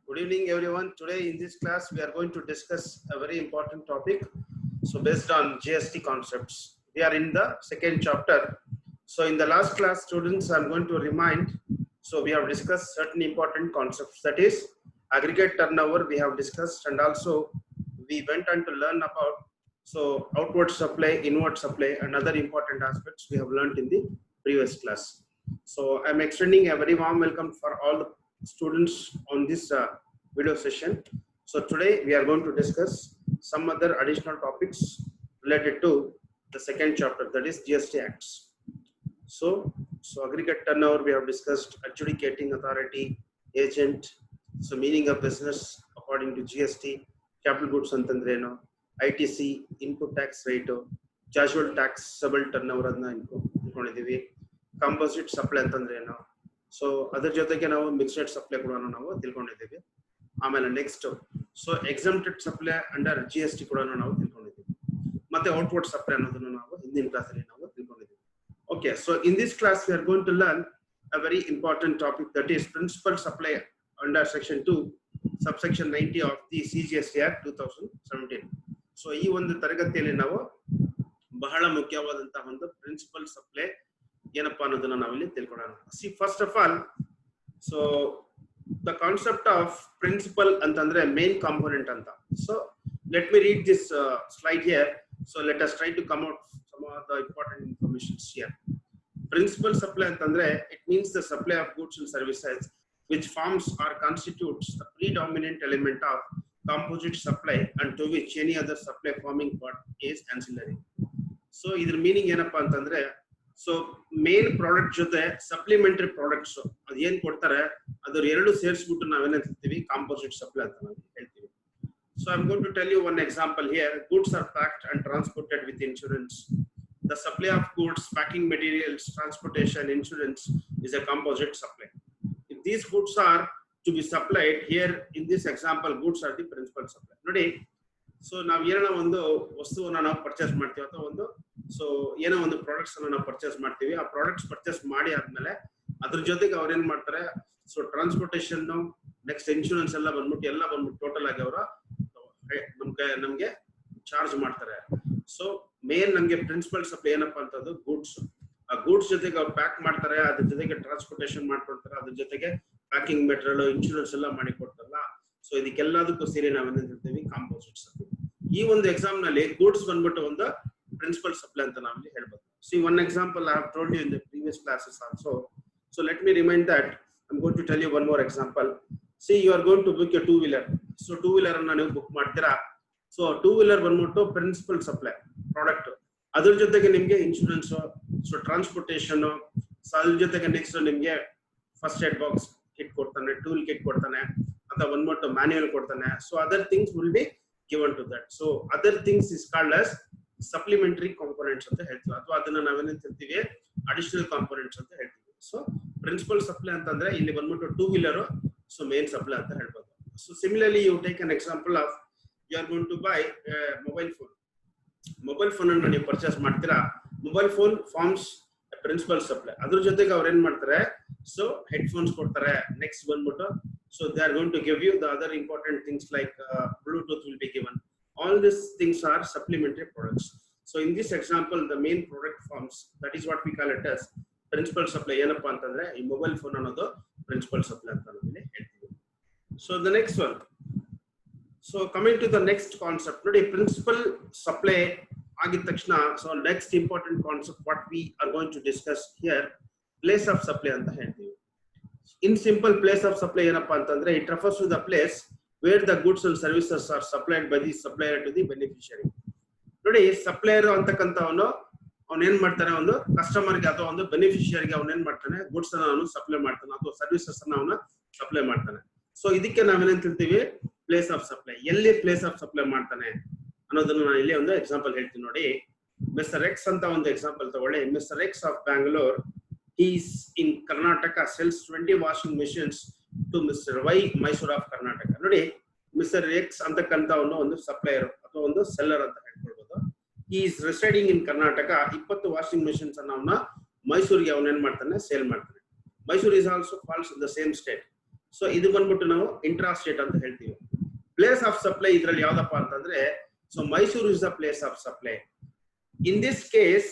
Good evening, everyone. Today in this class, we are going to discuss a very important topic. So based on GST concepts, we are in the second chapter. So in the last class, students, I'm going to remind, so we have discussed certain important concepts. That is aggregate turnover we have discussed, and also we went on to learn about so outward supply, inward supply, and other important aspects we have learned in the previous class. So I'm extending a very warm welcome for all the students on this video session. So today we are going to discuss some other additional topics related to the second chapter, that is GST Acts. So aggregate turnover we have discussed, adjudicating authority, agent, so meaning of business according to GST, capital goods antandreno, ITC, input tax rate, casual taxable turnover adna inಕೊಂಡಿದ್ದೀವಿ, composite supply ಅಂತಂದ್ರೇನು, so ಅದರ ಜೊತೆಗೆ ನಾವು mixed supply ಕೂಡ ನಾವು ತಿಳ್ಕೊಂಡಿದ್ದೀವಿ. ಆಮೇಲೆ next so exempted supply under GST ಕೂಡ ನಾವು ತಿಳ್ಕೊಂಡಿದ್ದೀವಿ. ಮತ್ತೆ ಔಟ್ವರ್ಡ್ ಸಪ್ಲೈ ಅನ್ನೋದನ್ನು ನಾವು ಹಿಂದಿನ ಕ್ಲಾಸ್ ಅಲ್ಲಿ ನಾವು ತಿಳ್ಕೊಂಡಿದ್ದೀವಿ. Okay, so in this class we are going to learn a very important topic, that is principal supply under section 2 subsection 90 of the CGST Act 2017. So ಈ ಒಂದು ತರಗತಿಯಲ್ಲಿ ನಾವು ಬಹಳ ಮುಖ್ಯವಾದಂತಹ ಒಂದು ಪ್ರಿನ್ಸಿಪಲ್ ಸಪ್ಲೈ ಏನಪ್ಪಾ ಅನ್ನೋದನ್ನ ನಾವಿಲ್ಲಿ ತಿಳ್ಕೊಳ್ಳೋಣ. See, first of all, so the concept of principal ಅಂತಂದ್ರೆ main component ಅಂತ. So let me read this slide here. So let us try to come out some of the important informations here. Principal supply ಅಂತಂದ್ರೆ it means the supply of goods and services which forms or constitutes the predominant element of composite supply and to which any other supply forming part is ancillary. So ಇದರ meaning ಏನಪ್ಪಾ ಅಂತಂದ್ರೆ, so main product ಜೊತೆ supplementary products ಅದು ಏನ್ ಕೊಡ್ತಾರೆ ಅದ್ರ ಎರಡು ಸೇರಿಸ್ಬಿಟ್ಟು ನಾವೇನ್ ಹೇಳ್ತೀವಿ, ಕಾಂಪೋಸಿಟ್ ಸಪ್ಲೈ ಅಂತ ನಾವು ಹೇಳ್ತೀವಿ. So I am going to tell you one example here. Goods are packed and transported with insurance. The supply of goods, packing materials, transportation, insurance is a composite supply. If these goods are to be supplied here in this example, goods are the principal supply. ನೋಡಿ, so ನಾವು ಏನೋ ಒಂದು ವಸ್ತುವನ್ನ ನಾವು purchase ಮಾಡ್ತೀವಿ ಅಥವಾ ಒಂದು so ಏನೋ ಒಂದು ಪ್ರಾಡಕ್ಟ್ಸ್ ಅನ್ನ ನಾವು ಪರ್ಚೇಸ್ ಮಾಡ್ತೀವಿ. ಆ ಪ್ರಾಡಕ್ಟ್ಸ್ ಪರ್ಚೇಸ್ ಮಾಡಿ ಆದ್ಮೇಲೆ ಅದ್ರ ಜೊತೆಗೆ ಅವ್ರು ಏನ್ ಮಾಡ್ತಾರೆ, ಸೊ ಟ್ರಾನ್ಸ್ಪೋರ್ಟೇಷನ್, ನೆಕ್ಸ್ಟ್ ಇನ್ಶೂರೆನ್ಸ್ ಎಲ್ಲ ಬಂದ್ಬಿಟ್ಟು ಟೋಟಲ್ ಆಗಿ ಅವರ ನಮ್ಗೆ ಚಾರ್ಜ್ ಮಾಡ್ತಾರೆ. ಸೊ ಮೇನ್ ನಮ್ಗೆ ಪ್ರಿನ್ಸಿಪಲ್ ಸಪ್ಲೈ ಏನಪ್ಪಾ ಅಂತದ್ದು ಗೂಡ್ಸ್. ಆ ಗೂಡ್ಸ್ ಜೊತೆಗೆ ಅವ್ರು ಪ್ಯಾಕ್ ಮಾಡ್ತಾರೆ, ಅದ್ರ ಜೊತೆಗೆ ಟ್ರಾನ್ಸ್ಪೋರ್ಟೇಷನ್ ಮಾಡ್ಕೊಡ್ತಾರೆ, ಅದ್ರ ಜೊತೆಗೆ ಪ್ಯಾಕಿಂಗ್ ಮೆಟೀರಿಯಲ್, ಇನ್ಶೂರೆನ್ಸ್ ಎಲ್ಲ ಮಾಡಿ ಕೊಡ್ತಾರಲ್ಲ. ಸೊ ಇದಕ್ಕೆಲ್ಲದಕ್ಕೂ ಸೇರಿ ನಾವೇನ್ ಹೇಳ್ತೀವಿ, ಕಾಂಪೋಸಿಟ್ ಸಪ್ಲೈ. ಈ ಒಂದು ಎಕ್ಸಾಮ್ ನಲ್ಲಿ ಗೂಡ್ಸ್ ಬಂದ್ಬಿಟ್ಟು ಒಂದು ಪ್ರಿನ್ಸಿಪಲ್ ಸಪ್ಲೈ ಅಂತ ನಾವಿಲ್ಲಿ ಹೇಳ್ಬೋದು. See, one example I have told you in the previous classes also. So let me remind that I'm going to tell you one more example. See, you are going to book a two-wheeler. So two-wheeler ಅನ್ನ ನೀವು book ಮಾಡ್ತೀರಾ. So two-wheeler ಬಂದ್ಬಿಟ್ಟು principal supply product. ಅದ್ರ ಜೊತೆಗೆ ನಿಮ್ಗೆ insurance, so transportation, so ಅದ್ರ ಜೊತೆಗೆ next ನಿಮ್ಗೆ ಫಸ್ಟ್ ಏಡ್ ಬಾಕ್ಸ್ ಕಿಟ್ ಕೊಡ್ತಾನೆ, ಟೂಲ್ ಕಿಟ್ ಕೊಡ್ತಾನೆ, ಅಥವಾ ಬಂದ್ಬಿಟ್ಟು ಮ್ಯಾನ್ಯುಯಲ್ ಕೊಡ್ತಾನೆ. So other things will be given to that. So other things is called as supplementary components ಅಂತ ಹೇಳ್ತೀವಿ, ಅಥವಾ ಅದನ್ನ ನಾವೇನ್ ಹೇಳ್ತೀವಿ, ಅಡಿಷನಲ್ ಕಾಂಪೋನೆಂಟ್ಸ್ ಅಂತ ಹೇಳ್ತೀವಿ. ಸೊ ಪ್ರಿನ್ಸಿಪಲ್ ಸಪ್ಲೈ ಅಂತಂದ್ರೆ ಇಲ್ಲಿ ಬಂದ್ಬಿಟ್ಟು two wheeler, so main supply ಅಂತ ಹೇಳ್ಬೋದು. So similarly you take an example of you are going to buy mobile phone. Mobile phone ಅನ್ನು ನೀವು ಪರ್ಚೇಸ್ ಮಾಡ್ತೀರಾ. Mobile phone forms principal supply. ಅದ್ರ ಜೊತೆಗೆ ಅವ್ರು ಏನ್ ಮಾಡ್ತಾರೆ, ಸೊ ಹೆಡ್ಫೋನ್ಸ್ ಕೊಡ್ತಾರೆ. ನೆಕ್ಸ್ಟ್ ಬಂದ್ಬಿಟ್ಟು so they are going to give you the other important things like Bluetooth will be given. All these things are supplementary products. So in this example, the main product forms, that is what we call it as principal supply. ಏನಪ್ಪಾ ಅಂತಂದ್ರೆ ಈ mobile phone ಅನ್ನೋದು principal supply ಅಂತ ನಾವು ಹೇಳ್ತೀವಿ. So the next one, so coming to the next concept, ನೋಡಿ principal supply ಆಗಿದ ತಕ್ಷಣ so next important concept what we are going to discuss here, place of supply ಅಂತ ಹೇಳ್ತೀವಿ. In simple, place of supply ಏನಪ್ಪಾ ಅಂತಂದ್ರೆ it refers to the place where the goods and services are supplied by the supplier to the beneficiary. ನೋಡಿ, supplier ಅಂತಕ್ಕಂಥವನು ಅವನು ಏನ್ ಮಾಡ್ತಾನೆ, ಒಂದು ಕಸ್ಟಮರ್ಗೆ ಅಥವಾ ಒಂದು ಬೆನಿಫಿಷಿಯರಿಗೆ ಅವನು ಏನ್ ಮಾಡ್ತಾನೆ, ಗೂಡ್ಸ್ ಅನ್ನ ಅವನು ಸಪ್ಲೈ ಮಾಡ್ತಾನೆ ಅಥವಾ ಸರ್ವಿಸಸ್ ಅನ್ನ ಅವನು ಸಪ್ಲೈ ಮಾಡ್ತಾನೆ. ಸೊ ಇದಕ್ಕೆ ನಾವೇನ್ ಹೇಳ್ತೀವಿ, ಪ್ಲೇಸ್ ಆಫ್ ಸಪ್ಲೈ. ಎಲ್ಲಿ ಪ್ಲೇಸ್ ಆಫ್ ಸಪ್ಲೈ ಮಾಡ್ತಾನೆ ಅನ್ನೋದನ್ನ ನಾನು ಇಲ್ಲಿ ಒಂದು ಎಕ್ಸಾಂಪಲ್ ಹೇಳ್ತೀನಿ. ನೋಡಿ, ಮಿಸ್ಟರ್ ಎಕ್ಸ್ ಅಂತ ಒಂದು ಎಕ್ಸಾಂಪಲ್ ತಗೊಳ್ಳಿ. Mister X of Bangalore, he's in Karnataka, sells 20 washing machines to Mr. Y, Mysore of Karnataka. ನೋಡಿ, ಮಿಸ್ಟರ್ ಎಕ್ಸ್ ಅಂತಕ್ಕಂಥವನು ಒಂದು ಸಪ್ಲೈಯರ್ ಅಥವಾ ಒಂದು ಸೆಲ್ಲರ್ ಅಂತ ಹೇಳ್ಕೊಳ್ಬೋದು. he is residing in Karnataka. 20 washing machines ಅನ್ನ ಅವನ ಮೈಸೂರಿಗೆ ಅವನೇನ್ ಮಾಡ್ತಾನೆ, ಸೇಲ್ ಮಾಡ್ತಾನೆ. Mysore is also falls in the same state. So ಇದು ಬಂದ್ಬಿಟ್ಟು ನಾವು ಇಂಟ್ರಾ ಸ್ಟೇಟ್ ಅಂತ ಹೇಳ್ತೀವಿ. ಪ್ಲೇಸ್ ಆಫ್ ಸಪ್ಲೈ ಇದರಲ್ಲಿ ಯಾವ್ದಪ್ಪ ಅಂತಂದ್ರೆ, so Mysuru is the place of supply. In this case,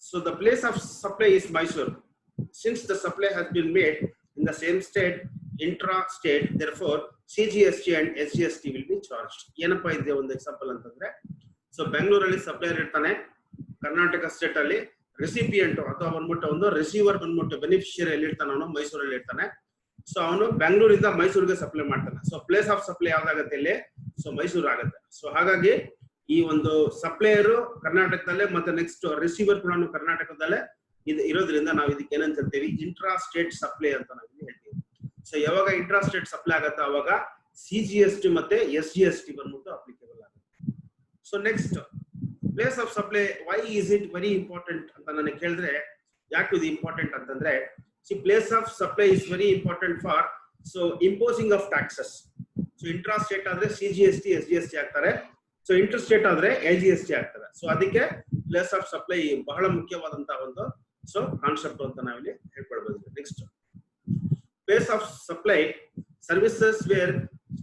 so the place of supply is Mysuru. Since the supply has been made in the same state, intra-state, therefore CGST and SGST will be charged. ಏನಪ್ಪಾ ಇದೆ ಒಂದು example ಅಂತಂದ್ರೆ, so ಬೆಂಗಳೂರಲ್ಲಿ supplier ಇರ್ತಾನೆ, Karnataka state ಅಲ್ಲಿ recipient ಅಥವಾ ಬಂದ್ಬಿಟ್ಟು ಒಂದು ರಿಸೀವರ್ ಬಂದ್ಬಿಟ್ಟು ಬೆನಿಫಿಷಿಯರಿ ಎಲ್ಲಿ ಇರ್ತಾನೆ, ಅವನು ಮೈಸೂರಲ್ಲಿ ಇರ್ತಾನೆ. ಸೊ ಅವನು ಬೆಂಗಳೂರಿಂದ ಮೈಸೂರಿಗೆ ಸಪ್ಲೈ ಮಾಡ್ತಾನೆ. ಸೊ ಪ್ಲೇಸ್ ಆಫ್ ಸಪ್ಲೈ ಯಾವ್ದಾಗತ್ತೆ ಇಲ್ಲಿ, ಸೊ ಮೈಸೂರು ಆಗುತ್ತೆ. ಸೊ ಹಾಗಾಗಿ ಈ ಒಂದು ಸಪ್ಲೈಯರ್ ಕರ್ನಾಟಕದಲ್ಲೇ ಮತ್ತೆ ನೆಕ್ಸ್ಟ್ ರಿಸೀವರ್ ಕೂಡ ಕರ್ನಾಟಕದಲ್ಲೇ ಇದು ಇರೋದ್ರಿಂದ ನಾವು ಇದಕ್ಕೆ ಏನಂತ ಹೇಳ್ತೀವಿ, ಇಂಟ್ರಾ ಸ್ಟೇಟ್ ಸಪ್ಲೈ ಅಂತ ನಾವು ಹೇಳ್ತೀವಿ. ಸೊ ಯಾವಾಗ ಇಂಟ್ರಾ ಸ್ಟೇಟ್ ಸಪ್ಲೈ ಆಗುತ್ತೆ ಅವಾಗ CGST ಮತ್ತೆ SGST ಬಂದ್ಬಿಟ್ಟು ಅಪ್ಲಿಕೇಬಲ್ ಆಗುತ್ತೆ. So next place of supply, why is it very important ಅಂತ ನನಗೆ ಕೇಳಿದ್ರೆ, ಯಾಕೆ ಇದು ಇಂಪಾರ್ಟೆಂಟ್ ಅಂತಂದ್ರೆ, place of supply is very important for so imposing of taxes. So intra state ಆದ್ರೆ CGST SGST ಆಗ್ತಾರೆ, ಸೊ ಇಂಟರ್ ಸ್ಟೇಟ್ ಆದ್ರೆ LGST ಆಗ್ತಾರೆ. ಸೊ ಅದಕ್ಕೆ ಪ್ಲೇಸ್ ಆಫ್ ಸಪ್ಲೈ ಬಹಳ ಮುಖ್ಯವಾದಂತಹ ಒಂದು ಸೊ ಕಾನ್ಸೆಪ್ಟ್ ಅಂತ ನಾವಿಲ್ಲಿ ಹೇಳ್ಕೊಳ್ಬಹುದು. Next place of supply services where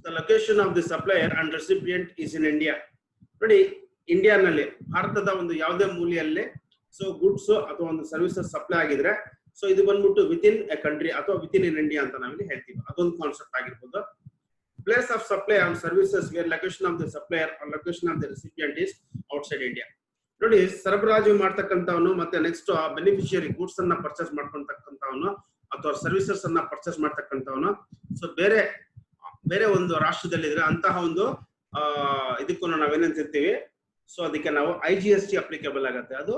the location of the supplier and recipient is in India. ನೋಡಿ, ಇಂಡಿಯಾನಲ್ಲಿ ಭಾರತದ ಒಂದು ಯಾವುದೇ ಮೂಲೆಯಲ್ಲಿ ಸೊ ಗುಡ್ಸ್ ಅಥವಾ ಒಂದು ಸರ್ವಿಸಸ್ ಸಪ್ಲೈ ಆಗಿದ್ರೆ, ಸೊ ಇದು ಬಂದ್ಬಿಟ್ಟು ವಿತಿನ್ ಎ ಕಂಟ್ರಿ ಅಥವಾ ವಿತಿನ್ ಇನ್ ಇಂಡಿಯಾ ಅಂತ ನಾವಿಲ್ಲಿ ಹೇಳ್ತೀವಿ. ಅದೊಂದು ಕಾನ್ಸೆಪ್ಟ್ ಆಗಿರ್ಬೋದು. Place of supply on services where location of the supplier or location of the recipient is outside India. ನೋಡಿ, ಸರಬರಾಜು ಮಾಡ್ತಕ್ಕಂಥವನು ಮತ್ತೆ ನೆಕ್ಸ್ಟ್ ಆ ಬೆನಿಫಿಷಿಯರಿ ಗೂಡ್ಸ್ ಅನ್ನ ಪರ್ಚೇಸ್ ಮಾಡ್ಕೊಂತಕ್ಕಂಥವನು ಅಥವಾ ಸರ್ವಿಸಸ್ ಅನ್ನ ಪರ್ಚೇಸ್ ಮಾಡ್ತಕ್ಕಂಥವನು ಸೊ ಬೇರೆ ಬೇರೆ ಒಂದು ರಾಷ್ಟ್ರದಲ್ಲಿದ್ರೆ ಅಂತಹ ಒಂದು ಇದಕ್ಕೂ ನಾವೇನಂತಿರ್ತೀವಿ, ಸೊ ಅದಕ್ಕೆ ನಾವು IGST ಅಪ್ಲಿಕೇಬಲ್ ಆಗುತ್ತೆ. ಅದು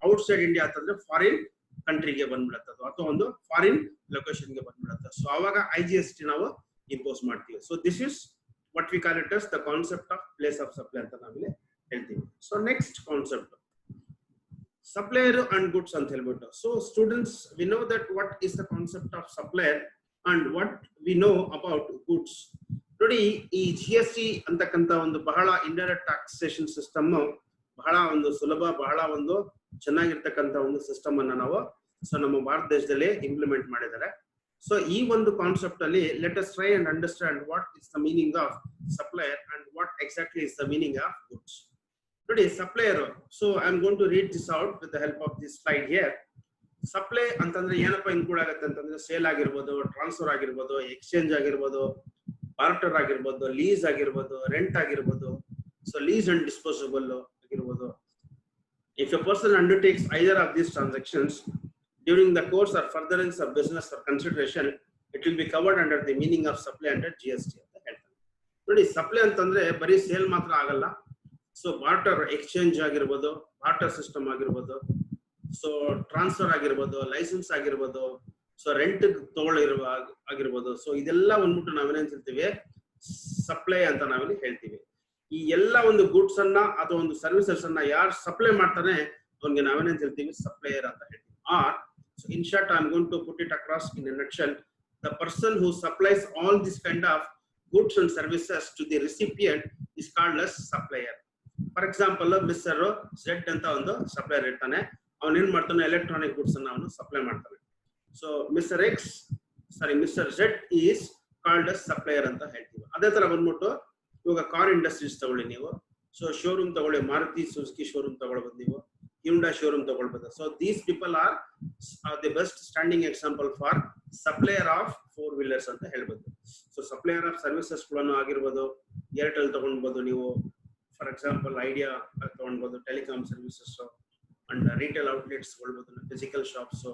ಔಟ್ಸೈಡ್ ಇಂಡಿಯಾ ಅಂತಂದ್ರೆ ಫಾರಿನ್ ಕಂಟ್ರಿಗೆ ಬಂದ್ಬಿಡುತ್ತೆ, ಅಥವಾ ಒಂದು ಫಾರಿನ್ ಲೊಕೇಶನ್ಗೆ ಬಂದ್ಬಿಡುತ್ತೆ. ಸೊ ಅವಾಗ IGST ನಾವು ಇಂಪೋಸ್ ಮಾಡ್ತೀವಿ. So this is what we call it as the concept of place of supply ಅಂತ ನಾವಿಲ್ಲಿ ಹೇಳ್ತೀವಿ. So next concept supplier and goods ಅಂತ ಹೇಳ್ಬಿಟ್ಟು. So students, we know that what is the concept of supplier and what we know about goods. ನೋಡಿ, ಈ GST ಅಂತಕ್ಕಂಥ ಒಂದು ಬಹಳ ಇಂಡೈರೆಕ್ಟ್ ಟ್ಯಾಕ್ಸೇಷನ್ ಸಿಸ್ಟಮ್ ಬಹಳ ಒಂದು ಸುಲಭ, ಬಹಳ ಒಂದು ಚೆನ್ನಾಗಿರ್ತಕ್ಕಂಥ ಒಂದು ಸಿಸ್ಟಮ್ ಅನ್ನ ನಾವು ಸೊ ನಮ್ಮ ಭಾರತ ದೇಶದಲ್ಲಿ ಇಂಪ್ಲಿಮೆಂಟ್ ಮಾಡಿದ್ದಾರೆ. ಸೊ ಈ ಒಂದು ಕಾನ್ಸೆಪ್ಟ್ ಅಲ್ಲಿ let us try and understand what is the meaning of supplier and what exactly is the meaning of goods. ನೋಡಿ, supplier, so I am going to read this out with the help of this slide here. Supply ಅಂತಂದ್ರೆ ಏನಪ್ಪಾ include ಆಗುತ್ತೆ ಅಂತಂದ್ರೆ, sale ಆಗಿರ್ಬೋದು, transfer ಆಗಿರ್ಬೋದು, exchange ಆಗಿರ್ಬೋದು, barter ಆಗಿರ್ಬೋದು, lease ಆಗಿರ್ಬೋದು, ರೆಂಟ್ ಆಗಿರ್ಬೋದು, ಸೊ ಲೀಸ್ ಅಂಡ್ ಡಿಸ್ಪೋಸಬಲ್ ಆಗಿರ್ಬೋದು. If a person undertakes either of these transactions during the course or furtherance of business or consideration, it will be covered under the meaning of supply under GST ಅಂತ ಹೇಳ್ತಾರೆ. ನೋಡಿ, supply ಅಂತಂದ್ರೆ ಬರೀ sale ಮಾತ್ರ ಆಗಲ್ಲ. So barter exchange ಆಗಿರ್ಬೋದು, barter system ಆಗಿರ್ಬೋದು, so transfer ಆಗಿರ್ಬೋದು, ಲೈಸೆನ್ಸ್ ಆಗಿರ್ಬೋದು, ಸೊ ರೆಂಟ್ ತಗೊಳ್ಳಿರುವ ಆಗಿರ್ಬೋದು. ಸೊ ಇದೆಲ್ಲ ಬಂದ್ಬಿಟ್ಟು ನಾವೇನೇನ್ ಹೇಳ್ತೀವಿ, ಸಪ್ಲೈ ಅಂತ ನಾವಿಲ್ಲಿ ಹೇಳ್ತೀವಿ. ಈ ಎಲ್ಲ ಒಂದು ಗುಡ್ಸ್ ಅನ್ನ ಅಥವಾ ಒಂದು ಸರ್ವಿಸಸ್ ಅನ್ನ ಯಾರು ಸಪ್ಲೈ ಮಾಡ್ತಾನೆ ಅವನಿಗೆ ನಾವೇನೇನ್ ಹೇಳ್ತೀವಿ, ಸಪ್ಲೈಯರ್ ಅಂತ ಹೇಳ್ತೀವಿ. Or so in short, I am going to put it across in a nutshell, the person who supplies all this kind of goods and services to the recipient is called as supplier. For example, Mr. Z ಅಂತ ಒಂದು supplier ಇರ್ತಾನೆ, ಅವನು ಏನ್ ಮಾಡ್ತಾನೆ, electronic goods ಅನ್ನ ಅವನು supply ಮಾಡ್ತಾನೆ. So Mr. Z is called as supplier ಅಂತ ಹೇಳ್ತೀವಿ. ಅದೇ ತರ ಬಂದ್ಬಿಟ್ಟು ಇವಾಗ ಕಾರ್ ಇಂಡಸ್ಟ್ರೀಸ್ ತಗೊಳ್ಳಿ ನೀವು, ಸೊ ಶೋರೂಮ್ ತಗೊಳ್ಳಿ, ಮಾರುತಿ ಸುಜುಕಿ ಶೋರೂಮ್ ತಗೊಳ್ಬೋದು, ನೀವು Hyundai ಶೋರೂಮ್ ತಗೊಳ್ಬೋದು. So these people R the best standing example for supplier of 4 wheelers ಅಂತ ಹೇಳ್ಬೋದು. ಸೊ ಸಪ್ಲೈಯರ್ ಆಫ್ ಸರ್ವಿಸಸ್ ಗಳನ್ನು ಆಗಿರ್ಬೋದು, ಏರ್ಟೆಲ್ ತಗೊಳ್ಬೋದು ನೀವು, ಫಾರ್ ಎಕ್ಸಾಂಪಲ್ ಐಡಿಯಾ ತಗೊಳ್ಬೋದು, telecom services and retail outlets ತಗೊಳ್ಬೋದು, physical shops.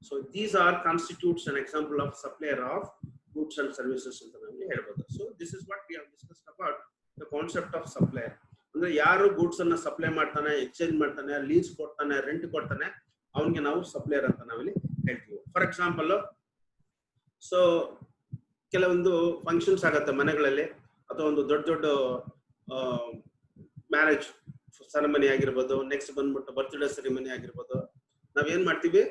So these are constitutes an example of supplier of goods and services ಅಂತ ನಾವು ಹೇಳ್ಬೋದು. So this is what we have discussed about the concept of supplier. ಅಂದ್ರೆ ಯಾರು goods ಅನ್ನ supply ಮಾಡ್ತಾನೆ, exchange ಮಾಡ್ತಾನೆ, lease ಕೊಡ್ತಾನೆ, ರೆಂಟ್ ಕೊಡ್ತಾನೆ, ಅವನಿಗೆ ನಾವು ಸಪ್ಲೈಯರ್ ಅಂತ ನಾವಿಲ್ಲಿ ಹೇಳ್ತೀವಿ. ಫಾರ್ ಎಕ್ಸಾಂಪಲ್, ಸೊ ಕೆಲವೊಂದು ಫಂಕ್ಷನ್ಸ್ ಆಗತ್ತೆ ಮನೆಗಳಲ್ಲಿ, ಅಥವಾ ಒಂದು ದೊಡ್ಡ ದೊಡ್ಡ ಮ್ಯಾರೇಜ್ ಸೆರೆಮನಿ ಆಗಿರ್ಬೋದು, ನೆಕ್ಸ್ಟ್ ಬಂದ್ಬಿಟ್ಟು ಬರ್ತ್ಡೇ ಸೆರೆಮನಿ ಆಗಿರ್ಬೋದು, ನಾವೇನ್ ಮಾಡ್ತೀವಿ,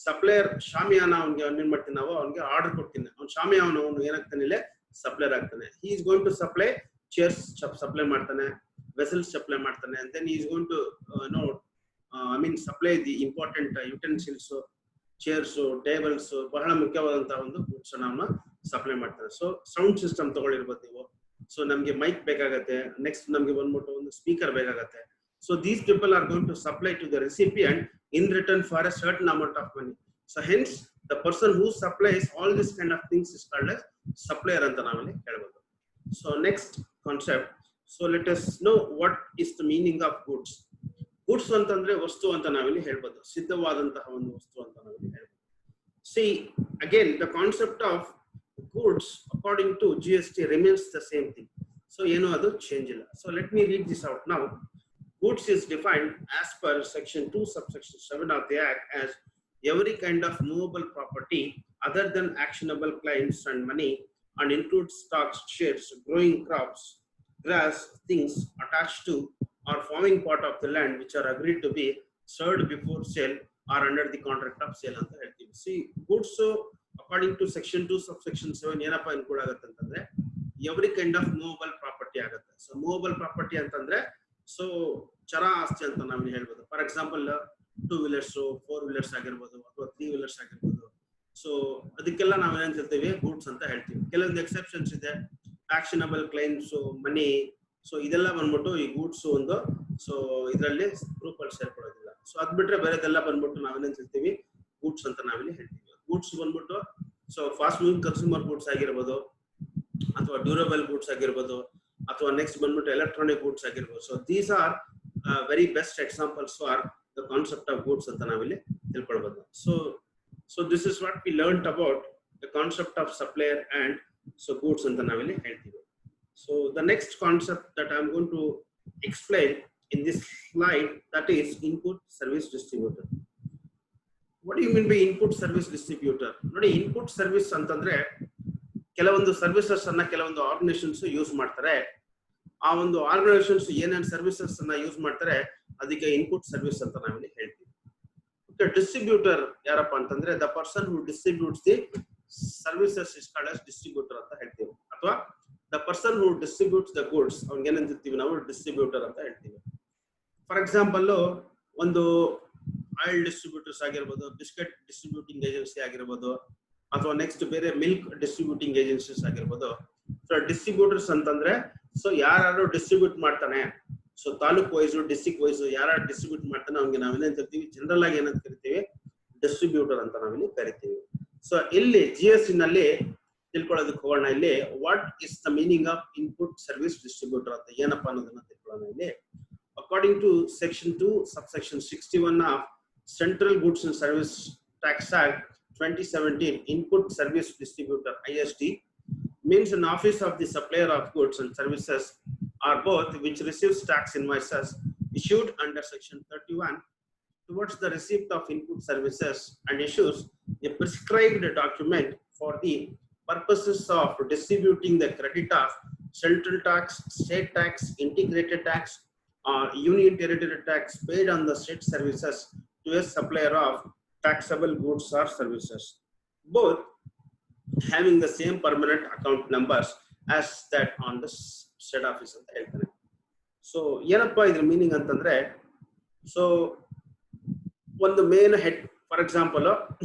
ಸಪ್ಲೈಯರ್ ಶಾಮಿಯಾನ ಅವ್ನಿಗೆ ಏನ್ ಮಾಡ್ತೀನಿ, ನಾವು ಅವ್ನಿಗೆ ಆರ್ಡರ್ ಕೊಡ್ತೀನಿ, ಅವ್ನು ಶಾಮಿಯಾನ ಅವನು ಏನಾಗ್ತಾನೆ ಇಲ್ಲಿ ಸಪ್ಲೈಯರ್ ಆಗ್ತಾನೆ. He is going to supply chairs supply ಮಾಡ್ತಾನೆ, ವೆಸಲ್ಸ್ ಸಪ್ಲೈ ಮಾಡ್ತಾನೆ, and then he is going to supply the important utensils, chairs, tables, ಬಹಳ ಮುಖ್ಯವಾದಂತಹ ಒಂದು ಗೂಡ್ಸ್ ಅನ್ನ ಸಪ್ಲೈ ಮಾಡ್ತಾರೆ. ಸೊ ಸೌಂಡ್ ಸಿಸ್ಟಮ್ ತಗೊಳ್ಳಿರ್ಬೋದು ನೀವು. ಸೊ ನಮಗೆ ಮೈಕ್ ಬೇಕಾಗತ್ತೆ, ನೆಕ್ಸ್ಟ್ ನಮಗೆ ಬಂದ್ಬಿಟ್ಟು ಒಂದು ಸ್ಪೀಕರ್ ಬೇಕಾಗತ್ತೆ. So these people are going to supply to the recipient in return for a certain amount of money. So hence the person who supplies all this kind of things is called as supplier ಅಂತ ನಾವಿಲ್ಲಿ ಹೇಳ್ಬೋದು. So next concept, so let us know what is the meaning of goods. Goods ಅಂತಂದ್ರೆ ವಸ್ತು ಅಂತ ನಾವಿಲ್ಲಿ ಹೇಳ್ಬೋದು, ಸಿದ್ಧವಾದಂತಹ ಒಂದು ವಸ್ತು ಅಂತ ನಾವಿಲ್ಲಿ ಹೇಳ್ಬೋದು. See, again, the concept of goods according to GST remains the same thing. So, adu change illa. So, let me read this out now. Goods is defined as per section 2 subsection 7 of the Act as every kind of movable property other than actionable claims and money, and includes stocks, shares, growing crops, grass, things attached to or forming part of the land which are agreed to be sold before sale or under the contract of sale ಅಂತ ಹೇಳ್ತೀವಿ. See, goods according to section 2 subsection 7 ಏನಪ್ಪ include ಆಗುತ್ತೆ ಅಂತಂದ್ರೆ every kind of movable property ಆಗುತ್ತೆ. So movable property ಅಂತಂದ್ರೆ so ಚರ ಆಸ್ತಿ ಅಂತ ನಾವು ಹೇಳ್ಬೋದು. ಫಾರ್ ಎಕ್ಸಾಂಪಲ್ 2 ವೀಲರ್ಸ್ 4 ವೀಲರ್ಸ್ ಆಗಿರ್ಬೋದು ಅಥವಾ 3 ವೀಲರ್ಸ್ ಆಗಿರ್ಬೋದು. ಸೊ ಅದಕ್ಕೆಲ್ಲ ನಾವು ಏನ್ ಹೇಳ್ತೀವಿ, ಗೂಡ್ಸ್ ಅಂತ ಹೇಳ್ತೀವಿ. ಕೆಲವೊಂದು ಎಕ್ಸೆಪ್ಷನ್ಸ್ ಇದೆ, ಆಕ್ಷನಬಲ್ ಕ್ಲೈಮ್ಸ್, ಮನಿ. ಸೊ ಇದೆಲ್ಲ ಬಂದ್ಬಿಟ್ಟು ಈ ಗೂಡ್ಸ್ ಒಂದು ಸೊ ಇದರಲ್ಲಿ ಪ್ರೂಫ್ ಅಲ್ಲಿ ಸೇರ್ಕೊಳ್ಳೋದಿಲ್ಲ. ಸೊ ಅದ್ ಬಿಟ್ರೆ ಬೇರೆದೆಲ್ಲ ಬಂದ್ಬಿಟ್ಟು ನಾವೇನೇನ್ ಹೇಳ್ತೀವಿ, ಗೂಡ್ಸ್ ಅಂತ ನಾವಿಲ್ಲಿ ಹೇಳ್ತೀವಿ. ಗೂಡ್ಸ್ ಬಂದ್ಬಿಟ್ಟು so fast moving consumer goods ಆಗಿರ್ಬೋದು, ಅಥವಾ ಡ್ಯೂರಬಲ್ ಗೂಡ್ಸ್ ಆಗಿರ್ಬೋದು, ಅಥವಾ ನೆಕ್ಸ್ಟ್ ಬಂದ್ಬಿಟ್ಟು ಎಲೆಕ್ಟ್ರಾನಿಕ್ ಗೂಡ್ಸ್ ಆಗಿರ್ಬೋದು. So these are very best examples for the concept of goods ಅಂತ ನಾವಿಲ್ಲಿ ತಿಳ್ಕೊಳ್ಬೋದು. So this is what V learned about the concept of supplier and so goods ಅಂತ ನಾವಿಲ್ಲಿ ಹೇಳ್ತೀವಿ. So the next concept that I am going to explain in this slide, that is input service distributor. What do you mean by input service distributor? ನೋಡಿ, input service ಅಂತಂದ್ರೆ ಕೆಲವೊಂದು services ಅನ್ನ ಕೆಲವೊಂದು organisations use ಮಾಡ್ತಾರೆ. ಆ ಒಂದು organisations ಏನೇನು services ಅನ್ನ ಯೂಸ್ ಮಾಡ್ತಾರೆ ಅದಕ್ಕೆ ಇನ್ಪುಟ್ ಸರ್ವಿಸ್ ಅಂತ ನಾವಿಲ್ಲಿ ಹೇಳ್ತೀವಿ. ಓಕೆ, ಡಿಸ್ಟ್ರಿಬ್ಯೂಟರ್ ಯಾರಪ್ಪ ಅಂತಂದ್ರೆ the person who distributes the services is called as distributor ಅಂತ ಹೇಳ್ತೀವಿ. ಅಥವಾ the person who distributes the goods ಅವನಿಗೆ ಏನಂತೀವಿ ನಾವು, ಡಿಸ್ಟ್ರಿಬ್ಯೂಟರ್ ಅಂತ ಹೇಳ್ತೀವಿ. ಫಾರ್ ಎಕ್ಸಾಂಪಲ್ ಒಂದು ಆಯಿಲ್ ಡಿಸ್ಟ್ರಿಬ್ಯೂಟರ್ಸ್ ಆಗಿರ್ಬೋದು, ಬಿಸ್ಕೆಟ್ ಡಿಸ್ಟ್ರಿಬ್ಯೂಟಿಂಗ್ ಏಜೆನ್ಸಿ ಆಗಿರ್ಬೋದು, ಅಥವಾ ನೆಕ್ಸ್ಟ್ ಬೇರೆ ಮಿಲ್ಕ್ ಡಿಸ್ಟ್ರಿಬ್ಯೂಟಿಂಗ್ ಏಜೆನ್ಸೀಸ್ ಆಗಿರ್ಬೋದು. ಸೊ ಡಿಸ್ಟ್ರಿಬ್ಯೂಟರ್ಸ್ ಅಂತಂದ್ರೆ ಸೊ ಯಾರು ಡಿಸ್ಟ್ರಿಬ್ಯೂಟ್ ಮಾಡ್ತಾನೆ, so taluk wise district wise ಯಾರು ಡಿಸ್ಟ್ರಿಬ್ಯೂಟ್ ಮಾಡ್ತಾನೆ ಅವ್ನಿಗೆ ನಾವೇನೇನ್ ಕರಿತೀವಿ, ಜನರಲ್ ಆಗಿ ಏನಂತ ಕರಿತೀವಿ, ಡಿಸ್ಟ್ರಿಬ್ಯೂಟರ್ ಅಂತ ನಾವಿಲ್ಲಿ ಕರಿತೀವಿ. ಸೊ ಇಲ್ಲಿ GST ನಲ್ಲಿ ತಿಳ್ಕೊಳ್ಳೋದಕ್ಕೆ ಹೋಗೋಣ. ಇಲ್ಲಿ what is the meaning of input service distributor ಅಂತ ಏನಪ್ಪಾ ಅನ್ನೋದನ್ನ ತಿಳ್ಕೊಳ್ಳೋಣ. ಇಲ್ಲಿ according to section 2 subsection 61 of central goods and service tax act 2017, input service distributor ISD means an office of the supplier of goods and services or both which receives tax invoices issued under section 31 towards the receipt of input services and issues a prescribed document for the purposes of distributing the credit of central tax, state tax, integrated tax, or union territory tax paid on the state services to a supplier of taxable goods or services, both having the same permanent account numbers as that on the state office ಅಂತ ಹೇಳ್ತಾರೆ. So ಏನಪ್ಪಾ ಇದ್ರ meaning ಅಂತಂದ್ರೆ, so ಒಂದು main head, for example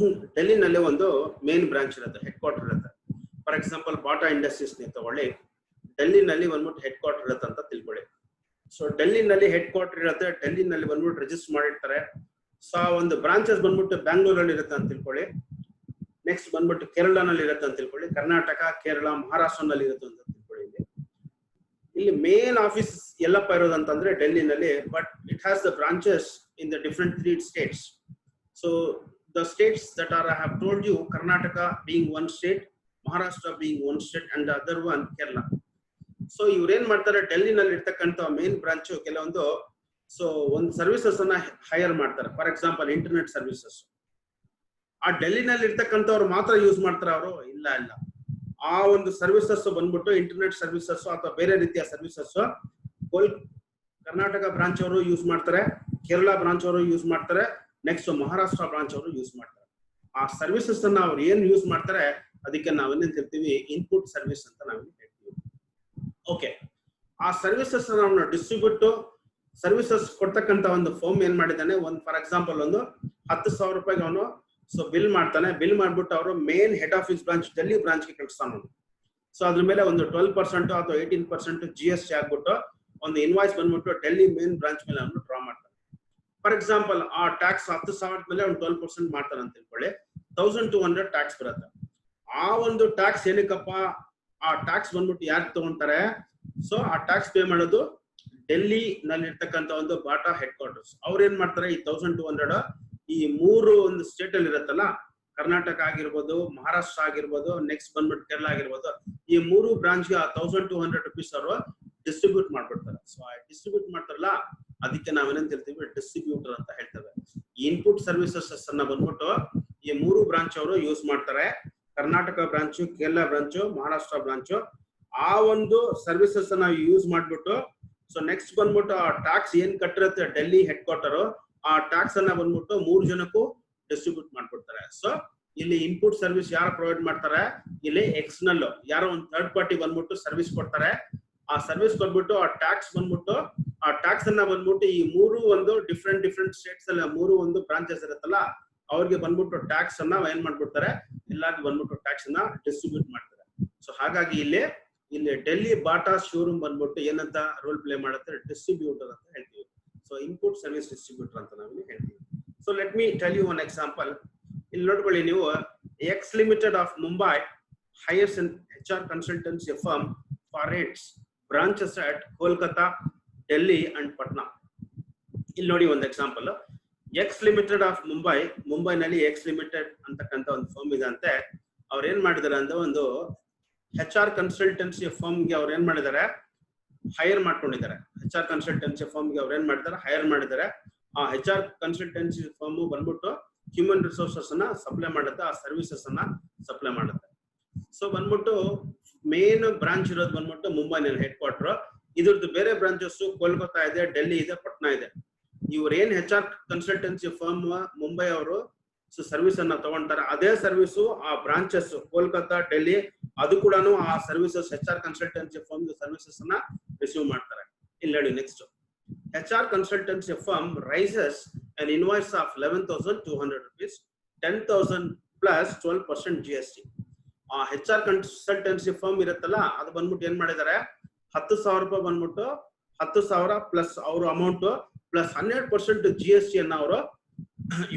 ಡೆಲ್ಲಿನಲ್ಲಿ ಒಂದು main branch ಇರುತ್ತೆ, head quarter ಇರುತ್ತೆ. For example Bata industries ನೇ ತಗೊಳ್ಳಿ, ಡೆಲ್ಲಿನಲ್ಲಿ ಬಂದ್ಬಿಟ್ಟು ಹೆಡ್ ಕ್ವಾರ್ಟರ್ ಇರುತ್ತೆ ಅಂತ ತಿಳ್ಕೊಳ್ಳಿ. ಸೊ ಡೆಲ್ಲಿನಲ್ಲಿ ಹೆಡ್ ಕ್ವಾರ್ಟರ್ ಇರುತ್ತೆ, ಡೆಲ್ಲಿನಲ್ಲಿ ಬಂದ್ಬಿಟ್ಟು ರಿಜಿಸ್ಟರ್ ಮಾಡಿರ್ತಾರೆ. ಸೊ ಒಂದು ಬ್ರಾಂಚಸ್ ಬಂದ್ಬಿಟ್ಟು ಬ್ಯಾಂಗ್ಳೂರಲ್ಲಿ ಇರುತ್ತೆ ಅಂತ ತಿಳ್ಕೊಳ್ಳಿ, ನೆಕ್ಸ್ಟ್ ಬಂದ್ಬಿಟ್ಟು ಕೇರಳನಲ್ಲಿ ಇರುತ್ತೆ ಅಂತ ತಿಳ್ಕೊಳ್ಳಿ, ಕರ್ನಾಟಕ, ಕೇರಳ, ಮಹಾರಾಷ್ಟ್ರನಲ್ಲಿ ಇರುತ್ತೆ ಅಂತ ತಿಳ್ಕೊಳ್ಳಿ. ಇಲ್ಲಿ ಮೇನ್ ಆಫೀಸ್ ಎಲ್ಲಪ್ಪ ಇರೋದಂತಂದ್ರೆ ಡೆಲ್ಲಿನಲ್ಲಿ, but it has the branches in the different 3 states. So the states that are I have told you, Karnataka being one state, Maharashtra being one state and the other one Kerala. So ಇವ್ರೇನ್ ಮಾಡ್ತಾರೆ, ಡೆಲ್ಲಿನಲ್ಲಿ ಇರ್ತಕ್ಕಂಥ main branch ಕೆಲವೊಂದು so ಒಂದು services ಅನ್ನ hire ಮಾಡ್ತಾರೆ. For example internet services ಆ ಡೆಲ್ಲಿನಲ್ಲಿ ಇರ್ತಕ್ಕಂಥವ್ರು ಮಾತ್ರ ಯೂಸ್ ಮಾಡ್ತಾರೆ ಅವರು? ಇಲ್ಲ. ಆ ಒಂದು ಸರ್ವಿಸಸ್ ಬಂದ್ಬಿಟ್ಟು ಇಂಟರ್ನೆಟ್ ಸರ್ವಿಸಸ್ ಅಥವಾ ಬೇರೆ ರೀತಿಯ ಸರ್ವಿಸಸ್ ಕರ್ನಾಟಕ ಬ್ರಾಂಚ್ ಅವರು ಯೂಸ್ ಮಾಡ್ತಾರೆ, ಕೇರಳ ಬ್ರಾಂಚ್ ಅವರು ಯೂಸ್ ಮಾಡ್ತಾರೆ, ನೆಕ್ಸ್ಟ್ ಮಹಾರಾಷ್ಟ್ರ ಬ್ರಾಂಚ್ ಅವರು ಯೂಸ್ ಮಾಡ್ತಾರೆ. ಆ ಸರ್ವಿಸಸ್ ಅನ್ನ ಅವ್ರು ಏನ್ ಯೂಸ್ ಮಾಡ್ತಾರೆ ಅದಕ್ಕೆ ನಾವೇನೇನ್ ಹೇಳ್ತೀವಿ, ಇನ್ಪುಟ್ ಸರ್ವಿಸ್ ಅಂತ ನಾವೇನು ಹೇಳ್ತೀವಿ. ಓಕೆ, ಆ ಸರ್ವಿಸಸ್ ನಾವು ಡಿಸ್ಟ್ರಿಬ್ಯೂಟ್ ಸರ್ವಿಸಸ್ ಕೊಡ್ತಕ್ಕಂತ ಒಂದು ಫರ್ಮ್ ಏನ್ ಮಾಡಿದ್ದಾನೆ, ಒಂದು ಫಾರ್ ಎಕ್ಸಾಂಪಲ್ ಒಂದು 10,000 ರೂಪಾಯಿಗೆ ಅವನು ಸೊ ಬಿಲ್ ಮಾಡ್ತಾನೆ, ಬಿಲ್ ಮಾಡ್ಬಿಟ್ಟು ಅವರು main head office branch Delhi ಬ್ರಾಂಚ್ಗೆ ಕಳಿಸ್ತಾನೆ. ಸೊ ಅದ್ರ ಮೇಲೆ ಒಂದು 12% ಅಥವಾ 18% GST ಆಗ್ಬಿಟ್ಟು ಒಂದು ಇನ್ವಾಯ್ಸ್ ಬಂದ್ಬಿಟ್ಟು ಡೆಲ್ಲಿ ಮೇನ್ ಬ್ರಾಂಚ್ ಮೇಲೆ ಅವನು ಡ್ರಾ ಮಾಡ್ತಾನೆ. ಫಾರ್ ಎಕ್ಸಾಂಪಲ್ ಆ ಟ್ಯಾಕ್ಸ್ 10,000 ಮೇಲೆ ಅವ್ನು 12% ಮಾಡ್ತಾನೆ ಅಂತ ತಿಳ್ಕೊಳ್ಳಿ, 1200 ಟ್ಯಾಕ್ಸ್ ಬರುತ್ತೆ. ಆ ಒಂದು ಟ್ಯಾಕ್ಸ್ ಏನಕ್ಕಪ್ಪ, ಆ ಟ್ಯಾಕ್ಸ್ ಬಂದ್ಬಿಟ್ಟು ಯಾರು ತಗೊಂತಾರೆ? ಸೊ ಆ ಟ್ಯಾಕ್ಸ್ ಪೇ ಮಾಡೋದು ಡೆಲ್ಲಿ ನಲ್ಲಿ ಇರ್ತಕ್ಕಂಥ ಒಂದು ಬಾಟಾ ಹೆಡ್ ಕ್ವಾರ್ಟರ್ಸ್. ಅವ್ರು ಏನ್ ಮಾಡ್ತಾರೆ, ಈ 1200 ಈ ಮೂರು ಒಂದು ಸ್ಟೇಟ್ ಅಲ್ಲಿ ಇರುತ್ತಲ್ಲ, ಕರ್ನಾಟಕ ಆಗಿರ್ಬೋದು, ಮಹಾರಾಷ್ಟ್ರ ಆಗಿರ್ಬೋದು, ನೆಕ್ಸ್ಟ್ ಬಂದ್ಬಿಟ್ಟು ಕೇರಳ ಆಗಿರ್ಬೋದು, ಈ ಮೂರು ಬ್ರಾಂಚ್ಗೆ ಆ 1200 rupees ಅವರು ಡಿಸ್ಟ್ರಿಬ್ಯೂಟ್ ಮಾಡ್ಬಿಡ್ತಾರೆ. ಸೊ ಆ ಡಿಸ್ಟ್ರಿಬ್ಯೂಟ್ ಮಾಡ್ತಾರಲ್ಲ, ಅದಕ್ಕೆ ನಾವೇನಂತ ಹೇಳ್ತೀವಿ, ಡಿಸ್ಟ್ರಿಬ್ಯೂಟರ್ ಅಂತ ಹೇಳ್ತೇವೆ. ಇನ್ಪುಟ್ ಸರ್ವಿಸಸ್ ಅನ್ನ ಬಂದ್ಬಿಟ್ಟು ಈ ಮೂರು ಬ್ರಾಂಚ್ ಅವರು ಯೂಸ್ ಮಾಡ್ತಾರೆ. Karnataka branch, Kerala branch, Maharashtra branch. ಆ ಒಂದು ಸರ್ವಿಸಸ್ ಅನ್ನ ಯೂಸ್ ಮಾಡ್ಬಿಟ್ಟು ಸೊ ನೆಕ್ಸ್ಟ್ ಬಂದ್ಬಿಟ್ಟು ಆ ಟ್ಯಾಕ್ಸ್ ಏನ್ ಕಟ್ಟಿರುತ್ತೆ ಡೆಲ್ಲಿ ಹೆಡ್ ಕ್ವಾರ್ಟರ್, ಆ ಟ್ಯಾಕ್ಸ್ ಅನ್ನ ಬಂದ್ಬಿಟ್ಟು 3 ಜನಕ್ಕೂ ಡಿಸ್ಟ್ರಿಬ್ಯೂಟ್ ಮಾಡ್ಬಿಡ್ತಾರೆ. ಸೊ ಇಲ್ಲಿ ಇನ್ಪುಟ್ ಸರ್ವಿಸ್ ಯಾರು ಪ್ರೊವೈಡ್ ಮಾಡ್ತಾರೆ, ಇಲ್ಲಿ ಎಕ್ಸ್ಟರ್ನಲ್ ಯಾರೋ ಒಂದು ಥರ್ಡ್ ಪಾರ್ಟಿ ಬಂದ್ಬಿಟ್ಟು ಸರ್ವಿಸ್ ಕೊಡ್ತಾರೆ. ಆ ಸರ್ವಿಸ್ ಕೊಟ್ಬಿಟ್ಟು ಆ ಟ್ಯಾಕ್ಸ್ ಬಂದ್ಬಿಟ್ಟು ಆ ಟ್ಯಾಕ್ಸ್ ಅನ್ನ ಬಂದ್ಬಿಟ್ಟು ಈ ಮೂರು ಒಂದು ಡಿಫ್ರೆಂಟ್ ಸ್ಟೇಟ್ಸ್ ಅಲ್ಲಿ ಮೂರು ಒಂದು ಬ್ರಾಂಚಸ್ ಇರುತ್ತಲ್ಲ, ಅವ್ರಿಗೆ ಬಂದ್ಬಿಟ್ಟು ಟ್ಯಾಕ್ಸ್ ಅನ್ನ ಏನ್ ಮಾಡ್ಬಿಡ್ತಾರೆ, ಎಲ್ಲರಿಗೂ ಬಂದ್ಬಿಟ್ಟು ಟ್ಯಾಕ್ಸ್ ಅನ್ನ ಡಿಸ್ಟ್ರಿಬ್ಯೂಟ್ ಮಾಡ್ತಾರೆ. ಸೊ ಹಾಗಾಗಿ ಇಲ್ಲಿ ಡೆಲ್ಲಿ ಬಾಟಾ ಶೋರೂಮ್ ಬಂದ್ಬಿಟ್ಟು ಏನಂತ ರೋಲ್ ಪ್ಲೇ ಮಾಡುತ್ತೆ, ಡಿಸ್ಟ್ರಿಬ್ಯೂಟರ್ ಅಂತ ಹೇಳ್ತೀವಿ. ಸೊ ಇನ್ಪುಟ್ ಸರ್ವಿಸ್ ಡಿಸ್ಟ್ರಿಬ್ಯೂಟರ್ ಅಂತ ನಾವಿಲ್ಲಿ ಹೇಳ್ತೀವಿ. So let me tell you one example. ಇಲ್ಲಿ ನೋಡ್ಕೊಳ್ಳಿ ನೀವು, X limited of Mumbai hires and HR consultancy firm for its branches at Kolkata, Delhi and Patna. ಇಲ್ಲಿ ನೋಡಿ ಒಂದು ಎಕ್ಸಾಂಪಲ್. ಎಕ್ಸ್ ಲಿಮಿಟೆಡ್ ಆಫ್ ಮುಂಬೈನಲ್ಲಿ ಎಕ್ಸ್ ಲಿಮಿಟೆಡ್ ಅಂತಕ್ಕಂಥ ಒಂದು ಫರ್ಮ್ ಇದೆ ಅಂತೆ. ಅವ್ರು ಏನ್ ಮಾಡಿದಾರೆ ಅಂದ್ರೆ ಒಂದು HR ಕನ್ಸಲ್ಟೆನ್ಸಿ ಫರ್ಮ್ಗೆ ಅವ್ರು ಏನ್ ಮಾಡಿದ್ದಾರೆ, ಹೈರ್ ಮಾಡ್ಕೊಂಡಿದ್ದಾರೆ. HR ಕನ್ಸಲ್ಟೆನ್ಸಿ ಫರ್ಮ್ಗೆ ಅವ್ರು ಏನ್ ಮಾಡಿದ್ದಾರೆ, ಹೈರ್ ಮಾಡಿದ್ದಾರೆ. ಆ HR ಕನ್ಸಲ್ಟೆನ್ಸಿ ಫರ್ಮ್ ಬಂದ್ಬಿಟ್ಟು ಹ್ಯೂಮನ್ ರಿಸೋರ್ಸಸ್ ಅನ್ನ ಸಪ್ಲೈ ಮಾಡುತ್ತೆ, ಆ ಸರ್ವಿಸಸ್ ಅನ್ನ ಸಪ್ಲೈ ಮಾಡುತ್ತೆ. ಸೊ ಬಂದ್ಬಿಟ್ಟು ಮೇನ್ ಬ್ರಾಂಚ್ ಇರೋದು ಬಂದ್ಬಿಟ್ಟು ಮುಂಬೈನಲ್ಲಿ ಹೆಡ್ ಕ್ವಾರ್ಟರ್. ಇದ್ರದ್ದು ಬೇರೆ ಬ್ರಾಂಚಸ್ ಕೋಲ್ಕತ್ತಾ ಇದೆ, ಡೆಲ್ಲಿ ಇದೆ, ಪಟ್ನಾ ಇದೆ. ಇವ್ರು ಏನ್ HR ಕನ್ಸಲ್ಟೆನ್ಸಿ ಫರ್ಮ್ ಮುಂಬೈ ಅವರು ಸರ್ವಿಸ್ ಅನ್ನ ತಗೊಂತಾರೆ, ಅದೇ ಸರ್ವಿಸು ಆ ಬ್ರಾಂಚಸ್ ಕೋಲ್ಕತ್ತಾ, ಡೆಲ್ಲಿ ಅದು ಕೂಡ ಆ services HR consultancy firm services ಅನ್ನ ರಿಸೀವ್ ಮಾಡ್ತಾರೆ. ಇಲ್ಲಿ ನೋಡಿ next, HR consultancy firm raises an invoice of 11,200 rupees, 10,000 plus 12% GST. ಆ HR ಕನ್ಸಲ್ಟೆನ್ಸಿ ಫರ್ಮ್ ಇರುತ್ತಲ್ಲ, ಅದು ಬಂದ್ಬಿಟ್ಟು ಏನ್ ಮಾಡಿದ್ದಾರೆ, 10,000 ರೂಪಾಯಿ ಬಂದ್ಬಿಟ್ಟು 10,000 ಪ್ಲಸ್ ಅವ್ರ ಅಮೌಂಟ್ ಪ್ಲಸ್ 12% GST ಅನ್ನ ಅವರು